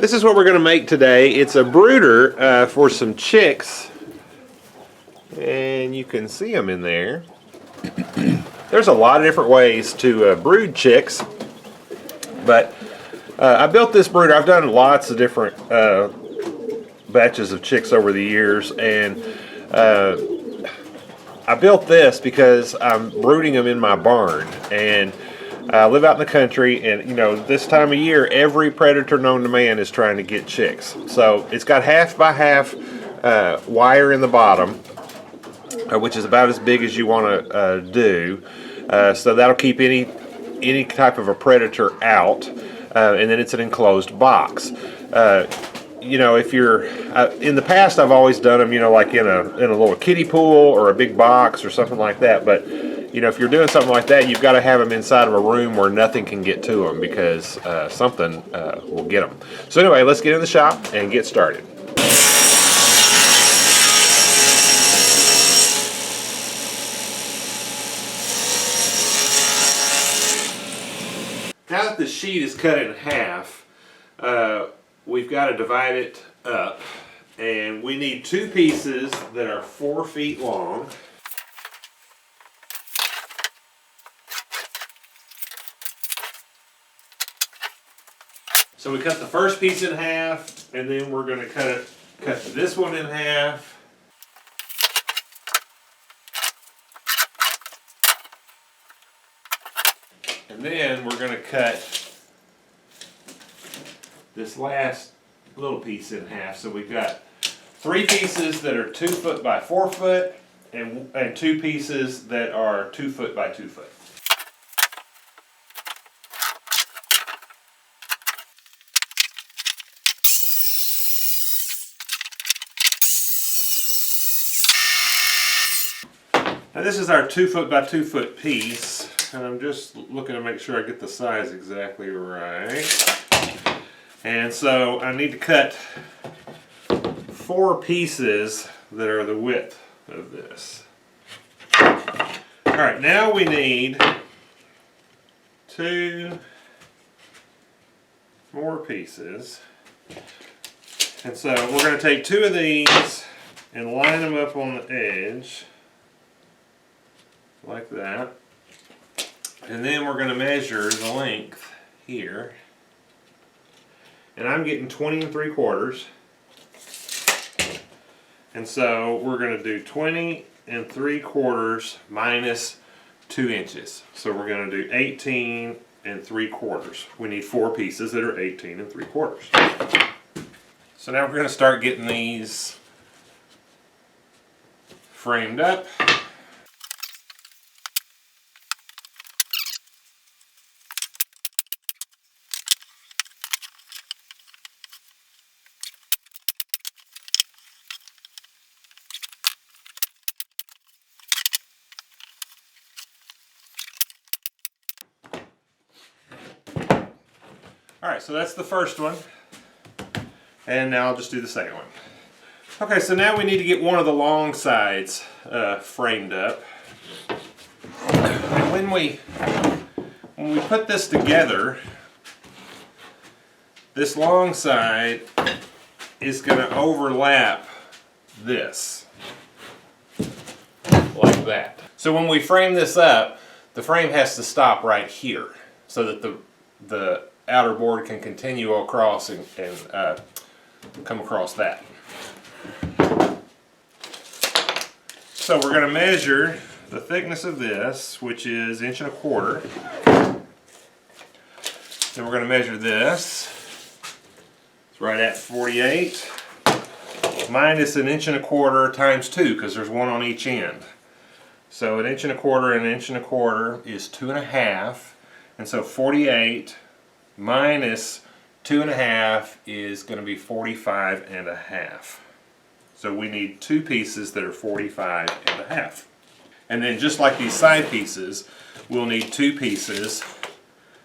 This is what we're going to make today. It's a brooder for some chicks, and you can see them in there. There's a lot of different ways to brood chicks, but I built this brooder. I've done lots of different batches of chicks over the years, and I built this because I'm brooding them in my barn, and I live out in the country, and you know, this time of year every predator known to man is trying to get chicks. So it's got half by half wire in the bottom, which is about as big as you want to do, so that'll keep any type of a predator out, and then it's an enclosed box. You know, if you're in the past, I've always done them, you know, like in a little kiddie pool or a big box or something like that. But you know, if you're doing something like that, you've got to have them inside of a room where nothing can get to them, because something will get them. So anyway, let's get in the shop and get started. Now that the sheet is cut in half, we've got to divide it up, and we need two pieces that are 4 feet long. So we cut the first piece in half, and then we're going to cut this one in half. And then we're going to cut this last little piece in half. So we've got 3 pieces that are 2 foot by 4 foot, and 2 pieces that are 2 foot by 2 foot. Now this is our 2 foot by 2 foot piece, and I'm just looking to make sure I get the size exactly right. And so I need to cut 4 pieces that are the width of this. Alright, now we need 2 more pieces. And so we're going to take 2 of these and line them up on the edge, like that. And then we're going to measure the length here. And I'm getting 20 3/4. And so we're going to do 20 3/4 minus 2 inches. So we're going to do 18 3/4. We need 4 pieces that are 18 3/4. So now we're going to start getting these framed up. Alright, so that's the first one, and now I'll just do the second one. Okay, so now we need to get one of the long sides framed up. And when we put this together, this long side is going to overlap this, like that. So when we frame this up, the frame has to stop right here, so that the outer board can continue across and come across that. So we're going to measure the thickness of this, which is 1 1/4. Then we're going to measure this. It's right at 48, minus 1 1/4 times 2, because there's one on each end. So 1 1/4 and 1 1/4 is 2 1/2, and so 48 minus 2 1/2 is going to be 45 1/2. So we need 2 pieces that are 45 1/2. And then just like these side pieces, we'll need 2 pieces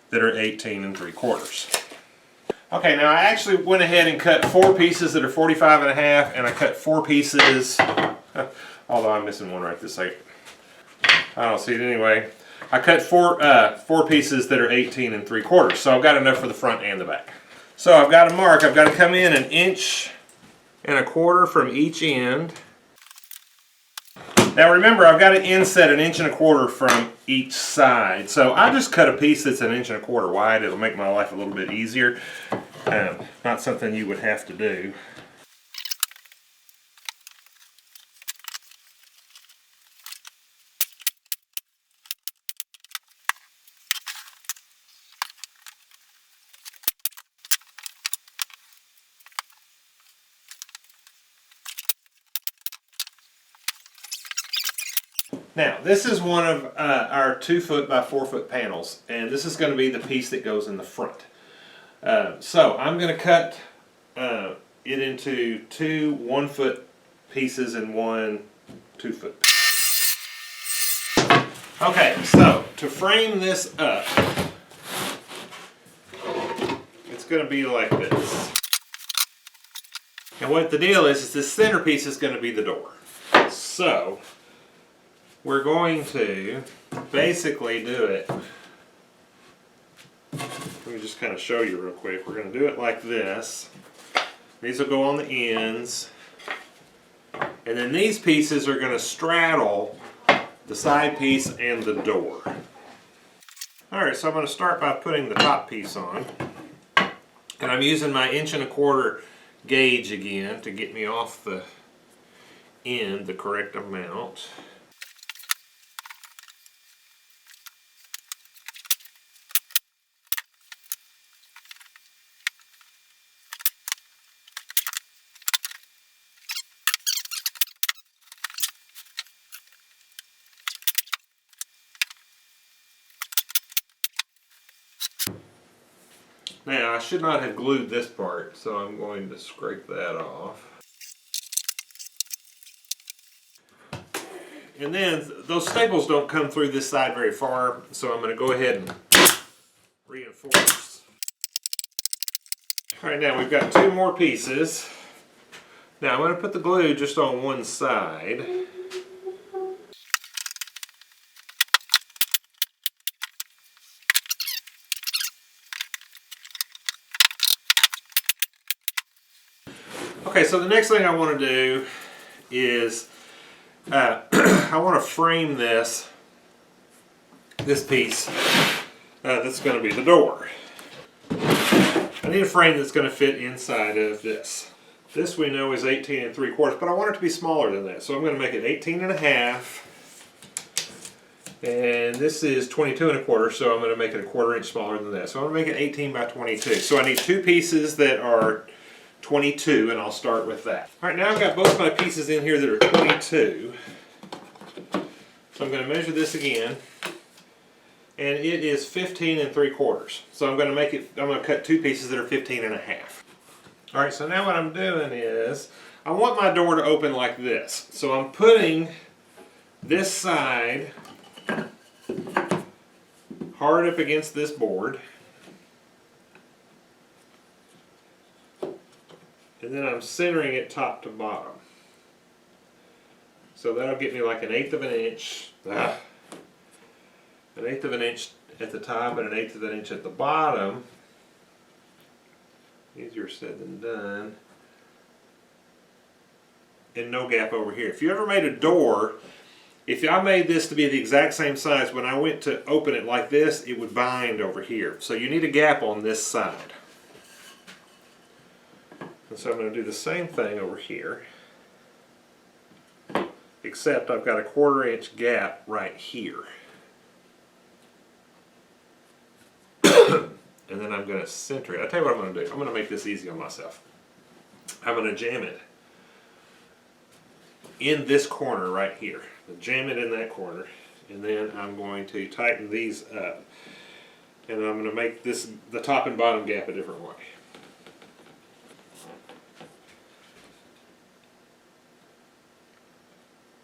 that are 18 3/4. Okay, now I actually went ahead and cut 4 pieces that are 45 1/2, and I cut 4 pieces, although I'm missing one right this second. I don't see it anyway. I cut four pieces that are 18 3/4, so I've got enough for the front and the back. So I've got to mark, I've got to come in 1.25 inches from each end. Now remember, I've got to inset 1.25 inches from each side. So I just cut a piece that's 1.25 inches wide. It'll make my life a little bit easier. Not something you would have to do. Now, this is one of our 2 foot by 4 foot panels, and this is going to be the piece that goes in the front. So I'm going to cut it into 2 1 foot pieces and 1 2 foot. Okay, so to frame this up, it's going to be like this. And what the deal is this centerpiece is going to be the door. So we're going to basically do it. Let me just kind of show you real quick. We're going to do it like this. These will go on the ends. And then these pieces are going to straddle the side piece and the door. Alright, so I'm going to start by putting the top piece on. And I'm using my 1.25 inch gauge again to get me off the end the correct amount. Now, I should not have glued this part, so I'm going to scrape that off. And then, those staples don't come through this side very far, so I'm going to go ahead and reinforce. Alright, now we've got 2 more pieces. Now, I'm going to put the glue just on one side. Okay, so the next thing I want to do is I want to frame this piece that's going to be the door. I need a frame that's going to fit inside of this. This we know is 18 3/4, but I want it to be smaller than that, so I'm going to make it 18 1/2. And this is 22 1/4, so I'm going to make it 1/4 inch smaller than that. So I'm going to make it 18 by 22. So I need 2 pieces that are 22, and I'll start with that. Alright, now I've got both my pieces in here that are 22. So I'm going to measure this again. And it is 15 3/4. So I'm going to cut 2 pieces that are 15 1/2. Alright, so now what I'm doing is, I want my door to open like this. So I'm putting this side hard up against this board. And then I'm centering it top to bottom. So that'll get me like 1/8 of an inch. 1/8 of an inch at the top and 1/8 of an inch at the bottom. Easier said than done. And no gap over here. If you ever made a door, if I made this to be the exact same size, when I went to open it like this, it would bind over here. So you need a gap on this side. And so I'm going to do the same thing over here, except I've got a 1/4 inch gap right here. And then I'm going to center it. I'll tell you what I'm going to do. I'm going to make this easy on myself. I'm going to jam it in this corner right here. Jam it in that corner. And then I'm going to tighten these up. And I'm going to make this, the top and bottom gap, a different way.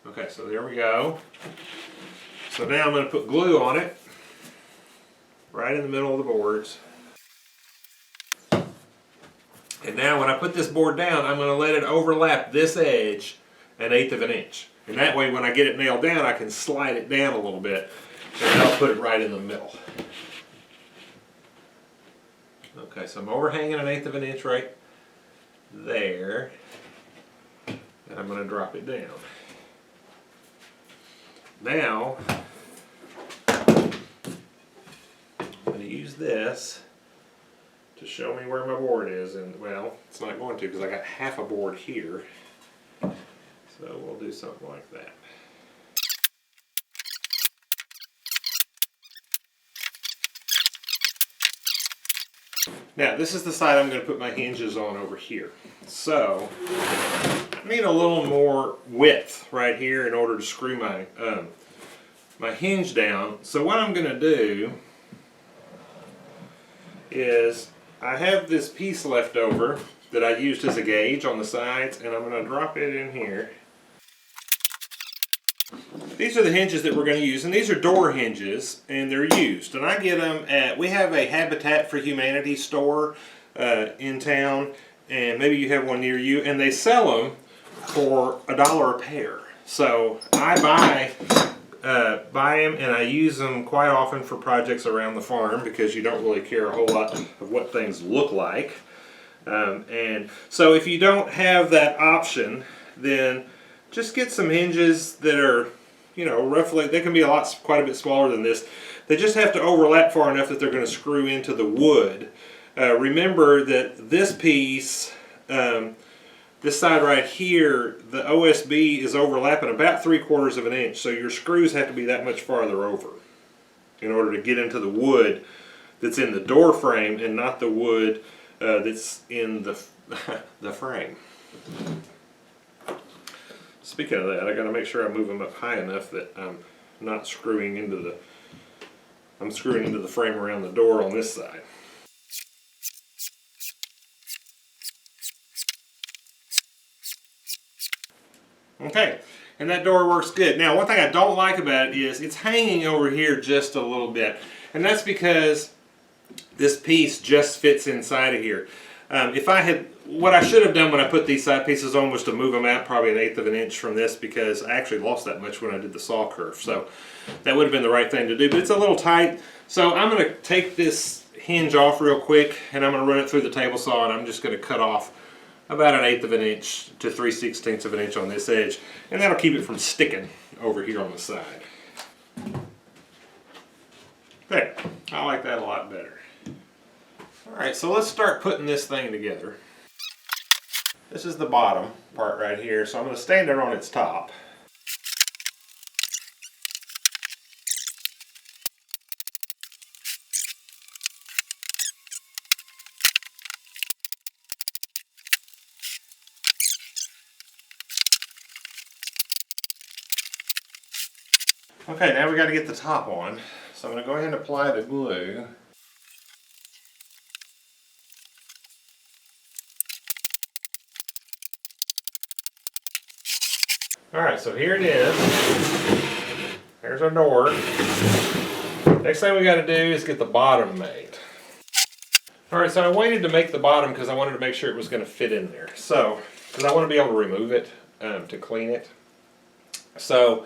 Okay, so there we go. So now I'm going to put glue on it, right in the middle of the boards. And now when I put this board down, I'm going to let it overlap this edge 1/8 of an inch. And that way when I get it nailed down, I can slide it down a little bit, and I'll put it right in the middle. Okay, so I'm overhanging 1/8 of an inch right there, and I'm going to drop it down. Now, I'm going to use this to show me where my board is, and well, it's not going to because I got half a board here, so we'll do something like that. Now, this is the side I'm going to put my hinges on over here. So, I need a little more width right here in order to screw my my hinge down. So what I'm going to do is I have this piece left over that I used as a gauge on the sides, and I'm going to drop it in here. These are the hinges that we're going to use, and these are door hinges, and they're used. And I get them at, we have a Habitat for Humanity store in town, and maybe you have one near you, and they sell them for $1 a pair. So I buy them, and I use them quite often for projects around the farm because you don't really care a whole lot of what things look like. And so if you don't have that option, then just get some hinges that are, you know, roughly, they can be quite a bit smaller than this. They just have to overlap far enough that they're going to screw into the wood. Remember that this piece, this side right here, the OSB is overlapping about 3/4 of an inch, so your screws have to be that much farther over in order to get into the wood that's in the door frame and not the wood that's in the frame. Speaking of that, I got to make sure I move them up high enough that I'm not screwing into the, I'm screwing into the frame around the door on this side. Okay, and that door works good. Now, one thing I don't like about it is it's hanging over here just a little bit, and that's because this piece just fits inside of here. If I had, what I should have done when I put these side pieces on was to move them out probably 1/8 of an inch from this, because I actually lost that much when I did the saw curve. So that would have been the right thing to do, but it's a little tight. So I'm going to take this hinge off real quick, and I'm going to run it through the table saw, and I'm just going to cut off about 1/8 of an inch to 3/16 of an inch on this edge, and that'll keep it from sticking over here on the side. There, I like that a lot better. Alright, so let's start putting this thing together. This is the bottom part right here, so I'm going to stand it on its top. Okay, now we got to get the top on. So I'm going to go ahead and apply the glue. Alright, so here it is. There's our door. Next thing we got to do is get the bottom made. Alright, so I waited to make the bottom because I wanted to make sure it was going to fit in there. So, because I want to be able to remove it to clean it. So,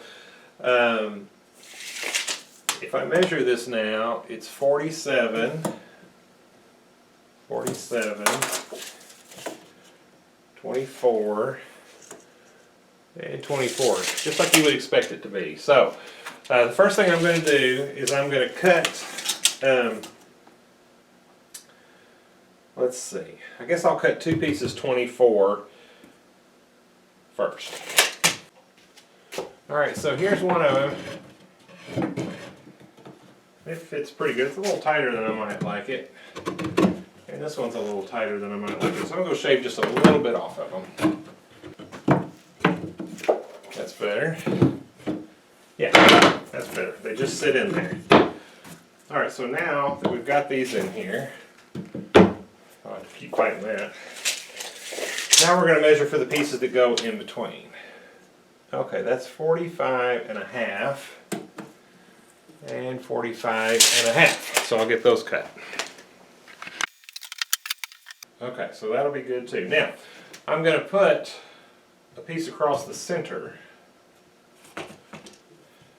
if I measure this now, it's 47, 24, and 24, just like you would expect it to be. So, the first thing I'm going to do is I'm going to cut, let's see, I guess I'll cut 2 pieces 24 first. Alright, so here's one of them. It fits pretty good. It's a little tighter than I might like it. And this one's a little tighter than I might like it. So I'm going to shave just a little bit off of them. That's better. Yeah, that's better. They just sit in there. Alright, so now that we've got these in here, I'll have to keep fighting that. Now we're going to measure for the pieces that go in between. Okay, that's 45.5 and 45.5. So I'll get those cut. Okay, so that'll be good too. Now, I'm going to put a piece across the center.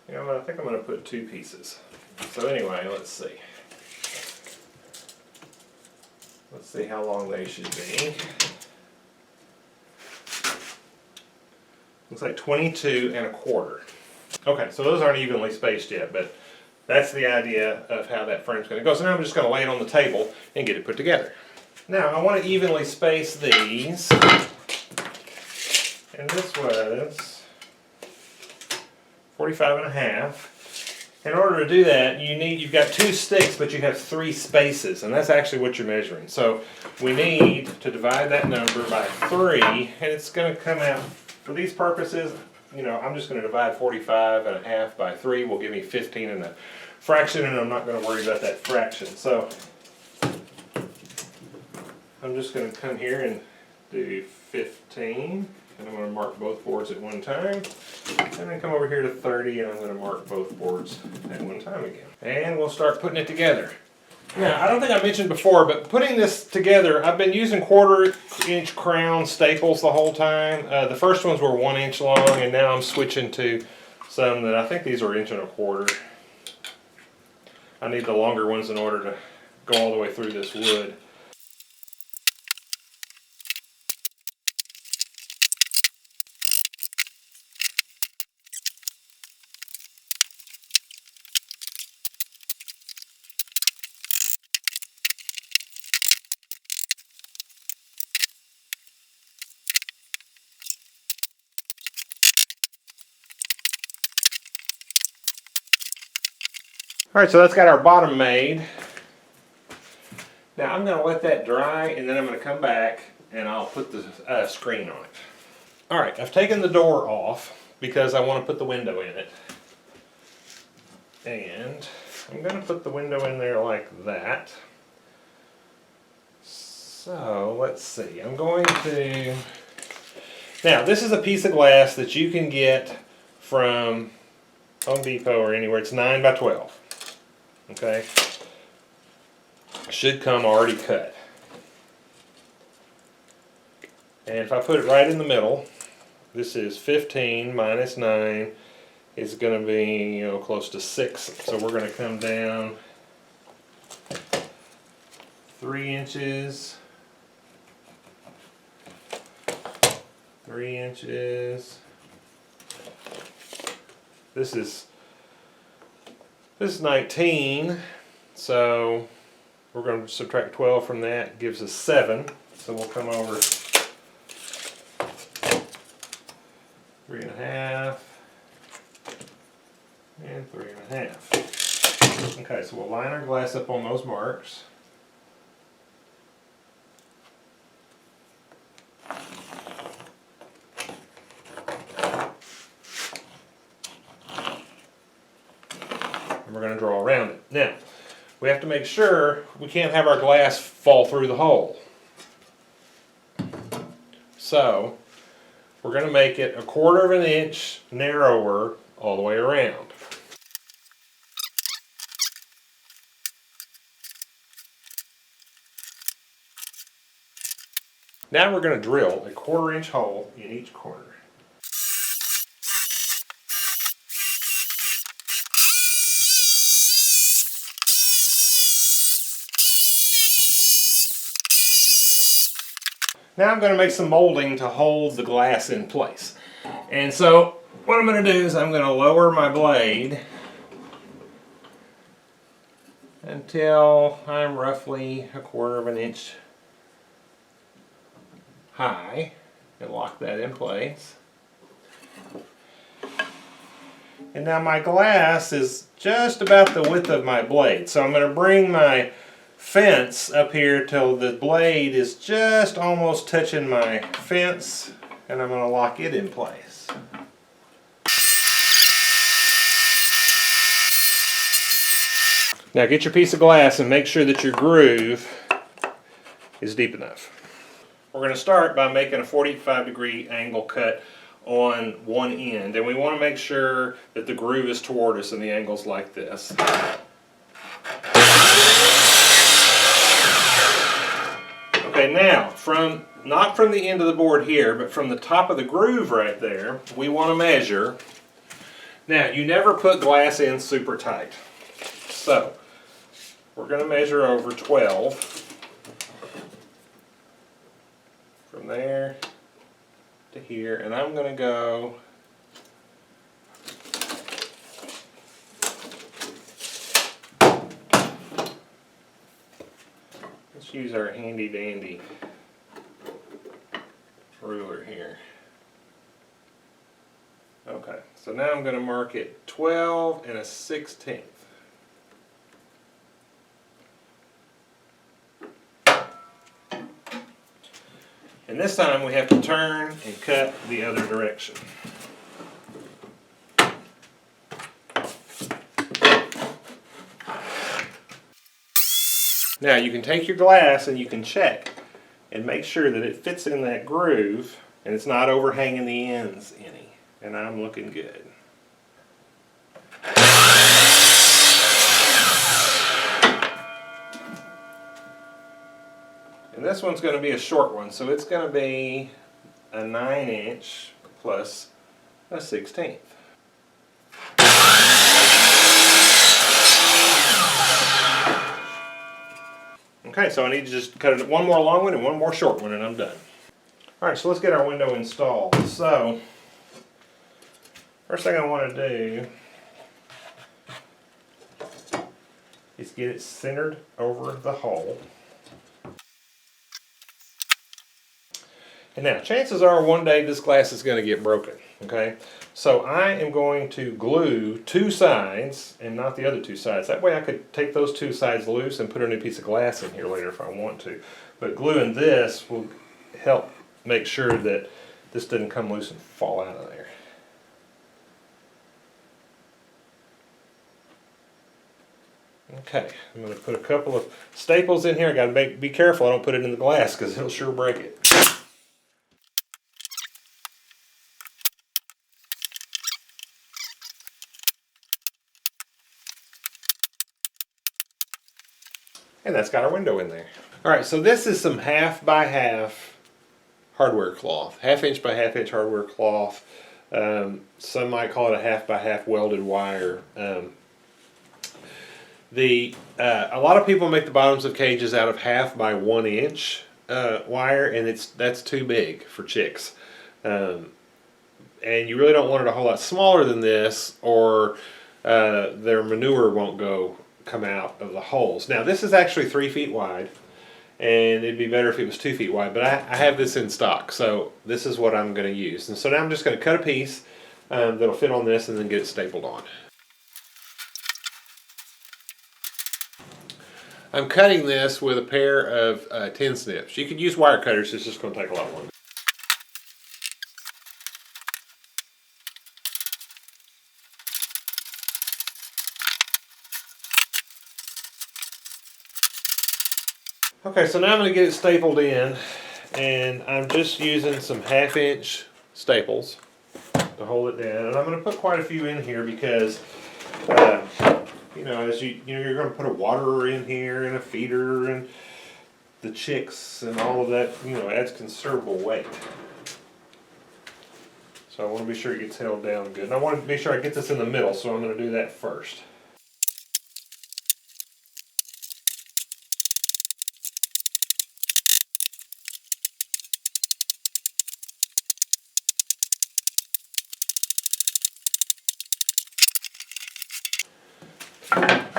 You know, I think I'm going to put 2 pieces. So anyway, let's see. Let's see how long they should be. Looks like 22 1/4. Okay, so those aren't evenly spaced yet, but that's the idea of how that frame's going to go. So now I'm just going to lay it on the table and get it put together. Now I want to evenly space these, and this was 45 1/2. In order to do that, you've got 2 sticks, but you have 3 spaces, and that's actually what you're measuring. So we need to divide that number by 3, and it's going to come out, for these purposes, I'm just going to divide 45 1/2 by 3 will give me 15 and a fraction, and I'm not going to worry about that fraction. So I'm just going to come here and do 15, and I'm going to mark both boards at one time, and then come over here to 30, and I'm going to mark both boards at one time again. And we'll start putting it together. Now, I don't think I mentioned before, but putting this together, I've been using 1/4-inch crown staples the whole time. The first ones were 1 inch long, and now I'm switching to some that I think these are 1 1/4 inches. I need the longer ones in order to go all the way through this wood. Alright, so that's got our bottom made. Now I'm going to let that dry, and then I'm going to come back and I'll put the screen on it. Alright, I've taken the door off because I want to put the window in it. And I'm going to put the window in there like that. So let's see, I'm going to... Now this is a piece of glass that you can get from Home Depot or anywhere. It's 9 by 12. Okay, should come already cut. And if I put it right in the middle, this is 15 minus 9 is going to be, close to 6. So we're going to come down 3 inches, 3 inches. This is 19, so we're going to subtract 12 from that, gives us 7. So we'll come over 3 1/2 and 3 1/2. Okay, so we'll line our glass up on those marks. And we're going to draw around it. Now, we have to make sure we can't have our glass fall through the hole. So, we're going to make it 1/4 inch narrower all the way around. Now we're going to drill a 1/4 inch hole in each corner. Now I'm going to make some molding to hold the glass in place. And so what I'm going to do is I'm going to lower my blade until I'm roughly 1/4 inch high and lock that in place. And now my glass is just about the width of my blade. So I'm going to bring my fence up here till the blade is just almost touching my fence, and I'm going to lock it in place. Now get your piece of glass and make sure that your groove is deep enough. We're going to start by making a 45-degree angle cut on one end, and we want to make sure that the groove is toward us and the angle's like this. Okay, now, not from the end of the board here, but from the top of the groove right there, we want to measure. Now, you never put glass in super tight. So, we're going to measure over 12. from there to here, and I'm going to go let's use our handy dandy ruler here. Okay, so now I'm going to mark it 12 and a 16th. And this time we have to turn and cut the other direction. Now you can take your glass and you can check and make sure that it fits in that groove and it's not overhanging the ends any. And I'm looking good. And this one's going to be a short one, so it's going to be a 9" plus a 16th. Okay, so I need to just cut it one more long one and one more short one and I'm done. Alright, so let's get our window installed. So, first thing I want to do is get it centered over the hole. And now, chances are one day this glass is going to get broken, okay? So I am going to glue two sides and not the other two sides. That way I could take those two sides loose and put a new piece of glass in here later if I want to. But gluing this will help make sure that this doesn't come loose and fall out of there. Okay, I'm going to put a couple of staples in here. I got to be careful I don't put it in the glass because it'll sure break it. And that's got our window in there. Alright, so this is some 1/2 by 1/2 hardware cloth. 1/2 inch by 1/2 inch hardware cloth. Some might call it a 1/2 by 1/2 welded wire. A lot of people make the bottoms of cages out of 1/2 by 1 inch wire, and that's too big for chicks. And you really don't want it a whole lot smaller than this, or their manure won't come out of the holes. Now this is actually 3 feet wide, and it'd be better if it was 2 feet wide, but I have this in stock, so this is what I'm going to use. And so now I'm just going to cut a piece that'll fit on this and then get it stapled on. I'm cutting this with a pair of 10 snips. You could use wire cutters, it's just going to take a lot longer. Okay, so now I'm going to get it stapled in, and I'm just using some 1/2 inch staples to hold it down. And I'm going to put quite a few in here because, you know, as you're going to put a waterer in here and a feeder and the chicks and all of that, you know, adds considerable weight. So I want to be sure it gets held down good. And I want to be sure I get this in the middle, so I'm going to do that first.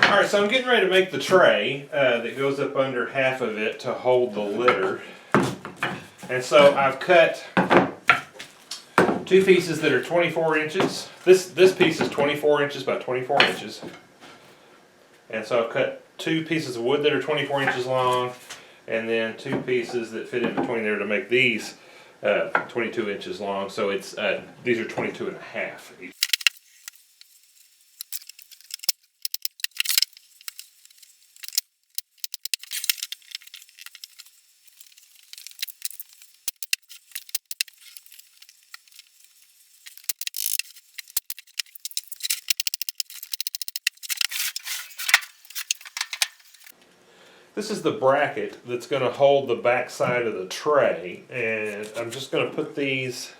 Alright, so I'm getting ready to make the tray that goes up under 1/2 of it to hold the litter. And so I've cut 2 pieces that are 24 inches. This piece is 24 inches by 24 inches. And so I've cut 2 pieces of wood that are 24 inches long, and then 2 pieces that fit in between there to make these 22 inches long. So it's these are 22 and a half each. This is the bracket that's going to hold the back side of the tray, and I'm just going to put these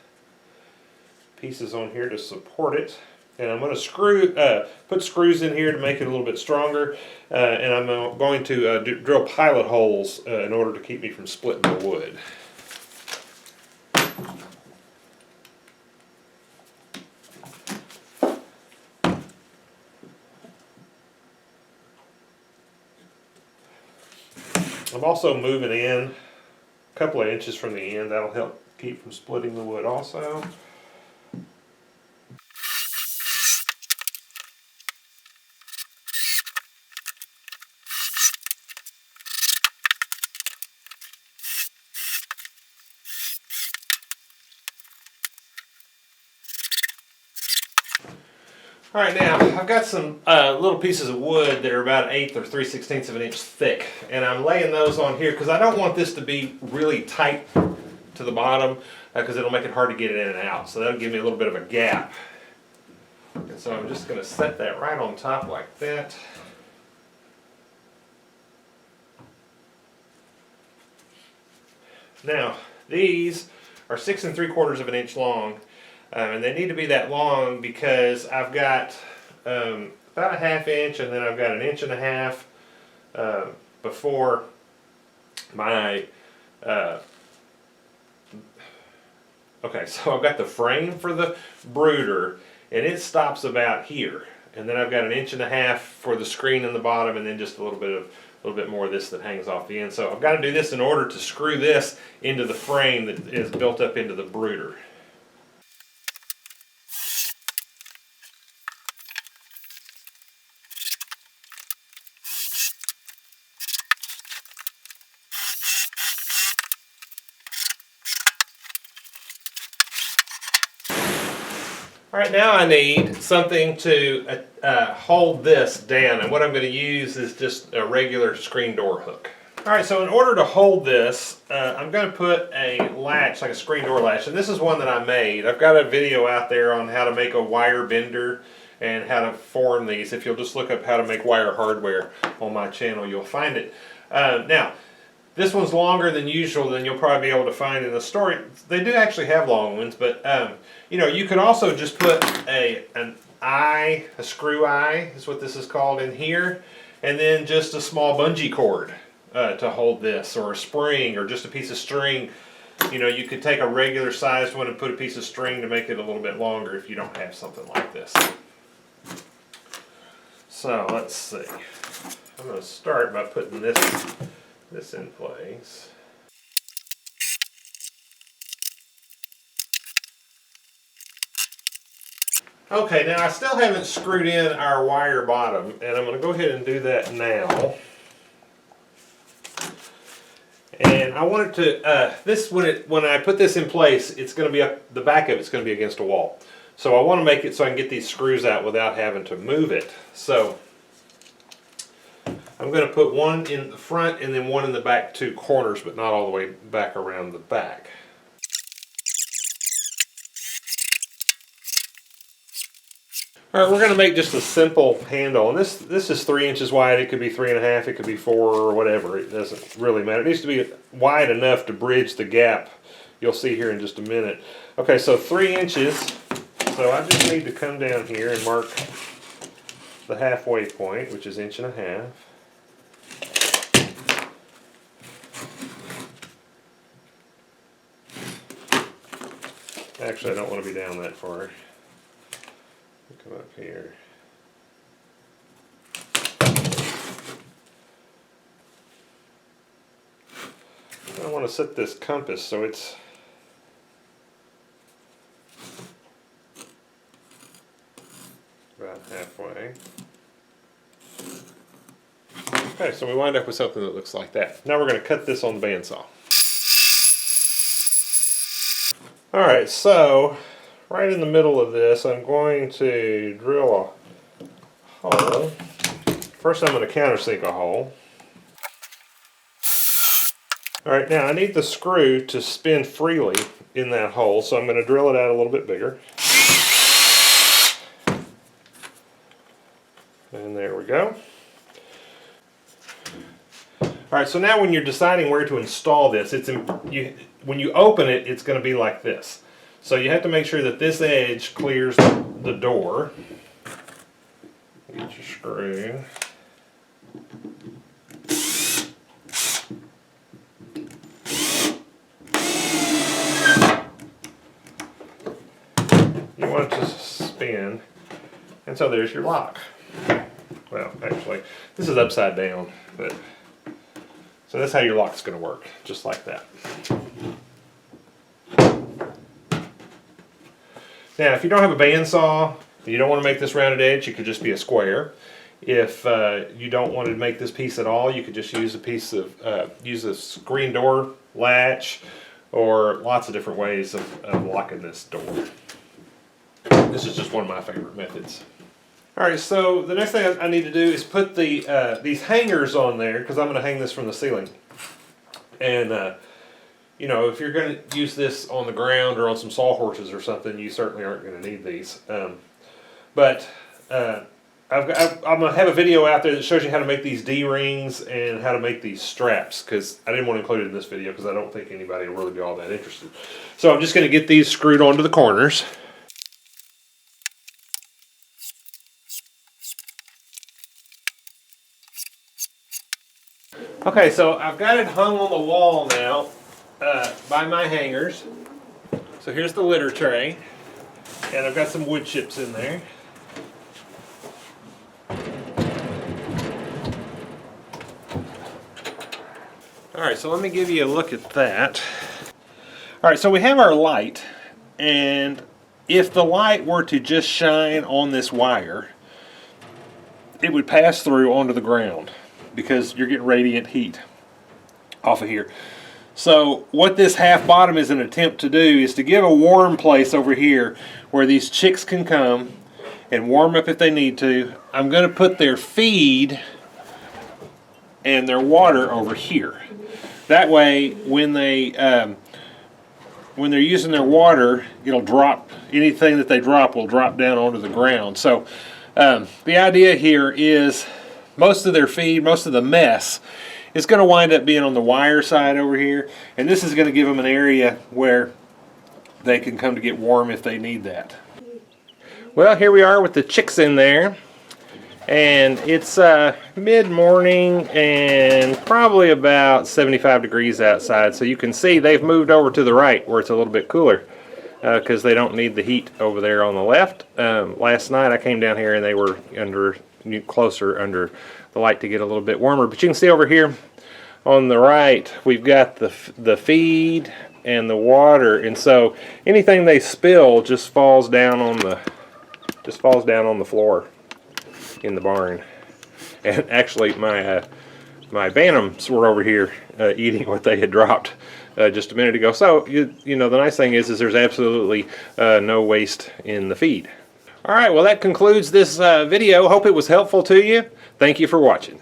pieces on here to support it. And I'm going to put screws in here to make it a little bit stronger, and I'm going to drill pilot holes in order to keep me from splitting the wood. I'm also moving in a couple of inches from the end. That'll help keep from splitting the wood also. All right, now I've got some little pieces of wood that are about 1/8 or 3/16 of an inch thick, and I'm laying those on here because I don't want this to be really tight to the bottom because it'll make it hard to get it in and out. So that'll give me a little bit of a gap. And so I'm just going to set that right on top like that. Now these are 6 3/4 of an inch long. And they need to be that long because I've got about a 1/2 inch, and then I've got 1.5 inches before my okay, so I've got the frame for the brooder, and it stops about here, and then I've got 1.5 inches for the screen in the bottom, and then just a little bit more of this that hangs off the end. So I've got to do this in order to screw this into the frame that is built up into the brooder. Alright, now I need something to hold this down, and what I'm going to use is just a regular screen door hook. Alright, so in order to hold this, I'm going to put a latch, like a screen door latch, and this is one that I made. I've got a video out there on how to make a wire bender and how to form these. If you'll just look up how to make wire hardware on my channel, you'll find it. Now, this one's longer than usual than you'll probably be able to find in the store. They do actually have long ones, but you know, you could also just put a screw eye is what this is called in here, and then just a small bungee cord to hold this, or a spring, or just a piece of string. You know, you could take a regular sized one and put a piece of string to make it a little bit longer if you don't have something like this. So let's see. I'm going to start by putting this in place. Okay, now I still haven't screwed in our wire bottom, and I'm going to go ahead and do that now. And I want it to, when I put this in place, it's going to be up, the back of it's going to be against a wall. So I want to make it so I can get these screws out without having to move it. So I'm going to put one in the front and then one in the back 2 corners, but not all the way back around the back. Alright, we're going to make just a simple handle, and this is 3 inches wide. It could be 3.5, it could be 4, or whatever. It doesn't really matter. It needs to be wide enough to bridge the gap. You'll see here in just a minute. Okay, so 3 inches. So I just need to come down here and mark the halfway point, which is 1.5 inches. Actually, I don't want to be down that far. Come up here. I want to set this compass so it's about halfway. Okay, so we wind up with something that looks like that. Now we're going to cut this on the bandsaw. Alright, so right in the middle of this, I'm going to drill a hole. First I'm going to countersink a hole. Alright, now I need the screw to spin freely in that hole, so I'm going to drill it out a little bit bigger. And there we go. Alright, so now when you're deciding where to install this, when you open it, it's going to be like this. So you have to make sure that this edge clears the door. Get your screw. You want it to spin, and so there's your lock. Well, actually, this is upside down, but So that's how your lock's going to work, just like that. Now, if you don't have a bandsaw, you don't want to make this rounded edge, you could just be a square. If you don't want to make this piece at all, you could just use a piece of, use a screen door latch, or lots of different ways of locking this door. This is just one of my favorite methods. Alright, so the next thing I need to do is put the these hangers on there, because I'm going to hang this from the ceiling. And you know, if you're going to use this on the ground or on some sawhorses or something, you certainly aren't going to need these. I'm going to have a video out there that shows you how to make these D-rings and how to make these straps, because I didn't want to include it in this video because I don't think anybody will really be all that interested. So I'm just going to get these screwed onto the corners. Okay, so I've got it hung on the wall now by my hangers. So here's the litter tray, and I've got some wood chips in there. Alright, so let me give you a look at that. Alright, so we have our light, and if the light were to just shine on this wire, it would pass through onto the ground, because you're getting radiant heat off of here. So what this half bottom is an attempt to do is to give a warm place over here where these chicks can come and warm up if they need to. I'm going to put their feed and their water over here. That way when they're using their water, it'll drop, anything that they drop will drop down onto the ground. So the idea here is most of their feed, most of the mess, is going to wind up being on the wire side over here, and this is going to give them an area where they can come to get warm if they need that. Well, here we are with the chicks in there, and it's mid-morning and probably about 75 degrees outside, so you can see they've moved over to the right where it's a little bit cooler because they don't need the heat over there on the left. Last night I came down here and they were closer under the light to get a little bit warmer, but you can see over here on the right we've got the feed and the water, and so anything they spill just falls down on the floor in the barn. And actually my bantams were over here eating what they had dropped just a minute ago. So you know, the nice thing is there's absolutely no waste in the feed. Alright, well that concludes this video. Hope it was helpful to you. Thank you for watching.